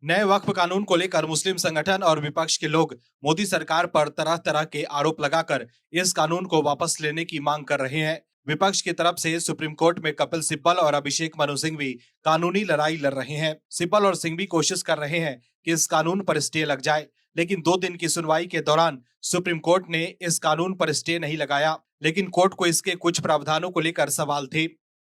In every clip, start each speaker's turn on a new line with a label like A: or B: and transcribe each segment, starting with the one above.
A: नए वक्फ कानून को लेकर मुस्लिम संगठन और विपक्ष के लोग मोदी सरकार पर तरह तरह के आरोप लगाकर इस कानून को वापस लेने की मांग कर रहे हैं। विपक्ष की तरफ से सुप्रीम कोर्ट में कपिल सिब्बल और अभिषेक मनु सिंघवी कानूनी लड़ाई लड़ रहे हैं। सिब्बल और सिंघवी कोशिश कर रहे हैं कि इस कानून पर स्टे लग जाए, लेकिन 2 दिन की सुनवाई के दौरान सुप्रीम कोर्ट ने इस कानून पर स्टे नहीं लगाया। लेकिन कोर्ट को इसके कुछ प्रावधानों को लेकर सवाल थे।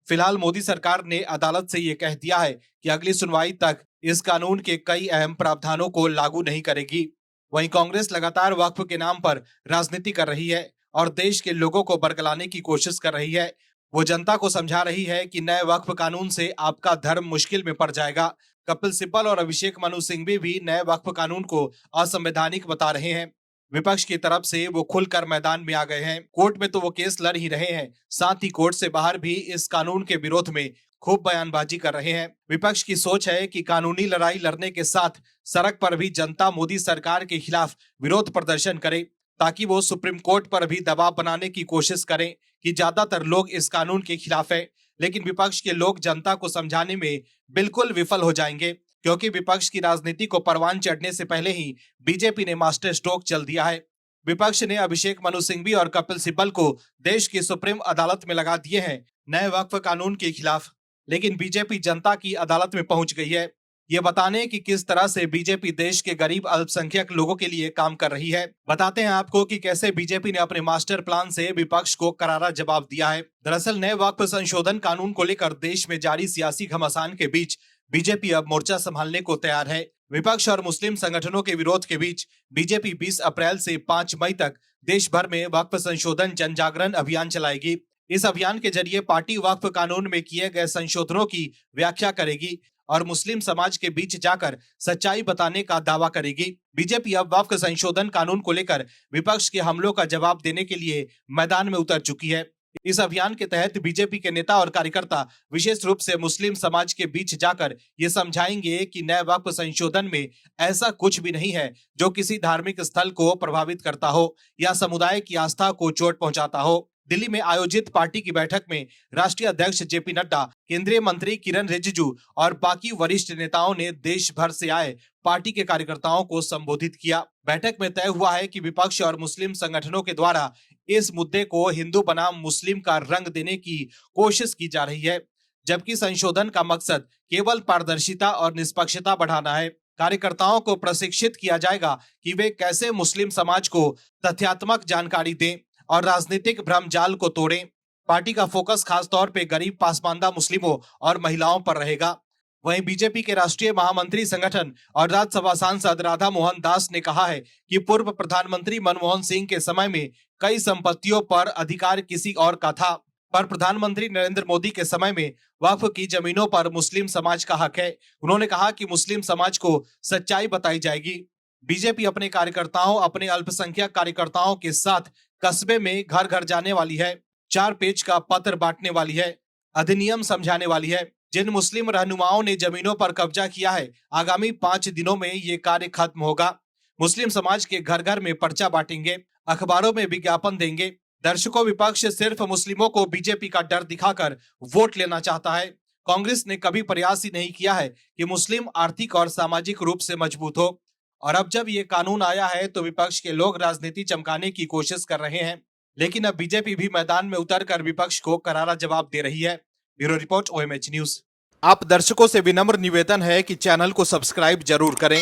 A: फिलहाल मोदी सरकार ने अदालत से ये कह दिया है कि अगली सुनवाई तक इस कानून के कई अहम प्रावधानों को लागू नहीं करेगी। वहीं कांग्रेस लगातार वक्फ के नाम पर राजनीति कर रही है और देश के लोगों को बरगलाने की कोशिश कर रही है। वो जनता को समझा रही है कि नए वक्फ कानून से आपका धर्म मुश्किल में पड़ जाएगा। कपिल सिब्बल और अभिषेक मनु सिंघवी भी नए वक्फ कानून को असंवैधानिक बता रहे हैं। विपक्ष की तरफ से वो खुलकर मैदान में आ गए हैं। कोर्ट में तो वो केस लड़ ही रहे हैं, साथ ही कोर्ट से बाहर भी इस कानून के विरोध में खूब बयानबाजी कर रहे हैं। विपक्ष की सोच है कि कानूनी लड़ाई लड़ने के साथ सड़क पर भी जनता मोदी सरकार के खिलाफ विरोध प्रदर्शन करे, ताकि वो सुप्रीम कोर्ट पर भी दबाव बनाने की कोशिश करें कि ज्यादातर लोग इस कानून के खिलाफ है। लेकिन विपक्ष के लोग जनता को समझाने में बिल्कुल विफल हो जाएंगे, क्योंकि विपक्ष की राजनीति को परवान चढ़ने से पहले ही बीजेपी ने मास्टर स्ट्रोक चल दिया है। विपक्ष ने अभिषेक मनु सिंघवी और कपिल सिब्बल को देश की सुप्रीम अदालत में लगा दिए हैं नए वक्फ कानून के खिलाफ, लेकिन बीजेपी जनता की अदालत में पहुंच गई है, ये बताने कि किस तरह से बीजेपी देश के गरीब अल्पसंख्यक लोगों के लिए काम कर रही है। बताते हैं आपको कि कैसे बीजेपी ने अपने मास्टर प्लान से विपक्ष को करारा जवाब दिया है। दरअसल नए वक्फ संशोधन कानून को लेकर देश में जारी सियासी घमासान के बीच बीजेपी अब मोर्चा संभालने को तैयार है। विपक्ष और मुस्लिम संगठनों के विरोध के बीच बीजेपी 20 अप्रैल से 5 मई तक देश भर में वक्फ संशोधन जन जागरण अभियान चलाएगी। इस अभियान के जरिए पार्टी वक्फ कानून में किए गए संशोधनों की व्याख्या करेगी और मुस्लिम समाज के बीच जाकर सच्चाई बताने का दावा करेगी। बीजेपी अब वक्फ संशोधन कानून को लेकर विपक्ष के हमलों का जवाब देने के लिए मैदान में उतर चुकी है। इस अभियान के तहत बीजेपी के नेता और कार्यकर्ता विशेष रूप से मुस्लिम समाज के बीच जाकर ये समझाएंगे कि नए वक्फ संशोधन में ऐसा कुछ भी नहीं है जो किसी धार्मिक स्थल को प्रभावित करता हो या समुदाय की आस्था को चोट पहुंचाता हो। दिल्ली में आयोजित पार्टी की बैठक में राष्ट्रीय अध्यक्ष जेपी नड्डा, केंद्रीय मंत्री किरण रिजिजू और बाकी वरिष्ठ नेताओं ने देश भर से आए पार्टी के कार्यकर्ताओं को संबोधित किया। बैठक में तय हुआ है कि विपक्ष और मुस्लिम संगठनों के द्वारा इस मुद्दे को हिंदू बनाम मुस्लिम का रंग देने की कोशिश की जा रही है, जबकि संशोधन का मकसद केवल पारदर्शिता और निष्पक्षता बढ़ाना है। कार्यकर्ताओं को प्रशिक्षित किया जाएगा कि वे कैसे मुस्लिम समाज को तथ्यात्मक जानकारी दें और राजनीतिक भ्रमजाल को तोड़ें। पार्टी का फोकस खास तौर पे गरीब पासमानदा मुस्लिमों और महिलाओं पर रहेगा। वहीं बीजेपी के राष्ट्रीय महामंत्री संगठन और राज्यसभा सांसद राधा मोहन दास ने कहा है कि पूर्व प्रधानमंत्री मनमोहन सिंह के समय में कई संपत्तियों पर अधिकार किसी और का था, पर प्रधानमंत्री नरेंद्र मोदी के समय में वक्फ की जमीनों पर मुस्लिम समाज का हक है। उन्होंने कहा कि मुस्लिम समाज को सच्चाई बताई जाएगी। बीजेपी अपने कार्यकर्ताओं, अपने अल्पसंख्यक कार्यकर्ताओं के साथ कस्बे में घर घर जाने वाली है, 4 पेज का पत्र बांटने वाली है, अधिनियम समझाने वाली है। जिन मुस्लिम रहनुमाओं ने जमीनों पर कब्जा किया है, आगामी 5 दिनों में ये कार्य खत्म होगा। मुस्लिम समाज के घर घर में पर्चा बांटेंगे, अखबारों में विज्ञापन देंगे। दर्शकों, विपक्ष सिर्फ मुस्लिमों को बीजेपी का डर दिखाकर वोट लेना चाहता है। कांग्रेस ने कभी प्रयास ही नहीं किया है कि मुस्लिम आर्थिक और सामाजिक रूप से मजबूत हो, और अब जब ये कानून आया है तो विपक्ष के लोग राजनीति चमकाने की कोशिश कर रहे हैं। लेकिन अब बीजेपी भी मैदान में उतरकर विपक्ष को करारा जवाब दे रही है। Bureau report, OMH news. आप दर्शकों से विनम्र निवेदन है कि चैनल को सब्सक्राइब जरूर करें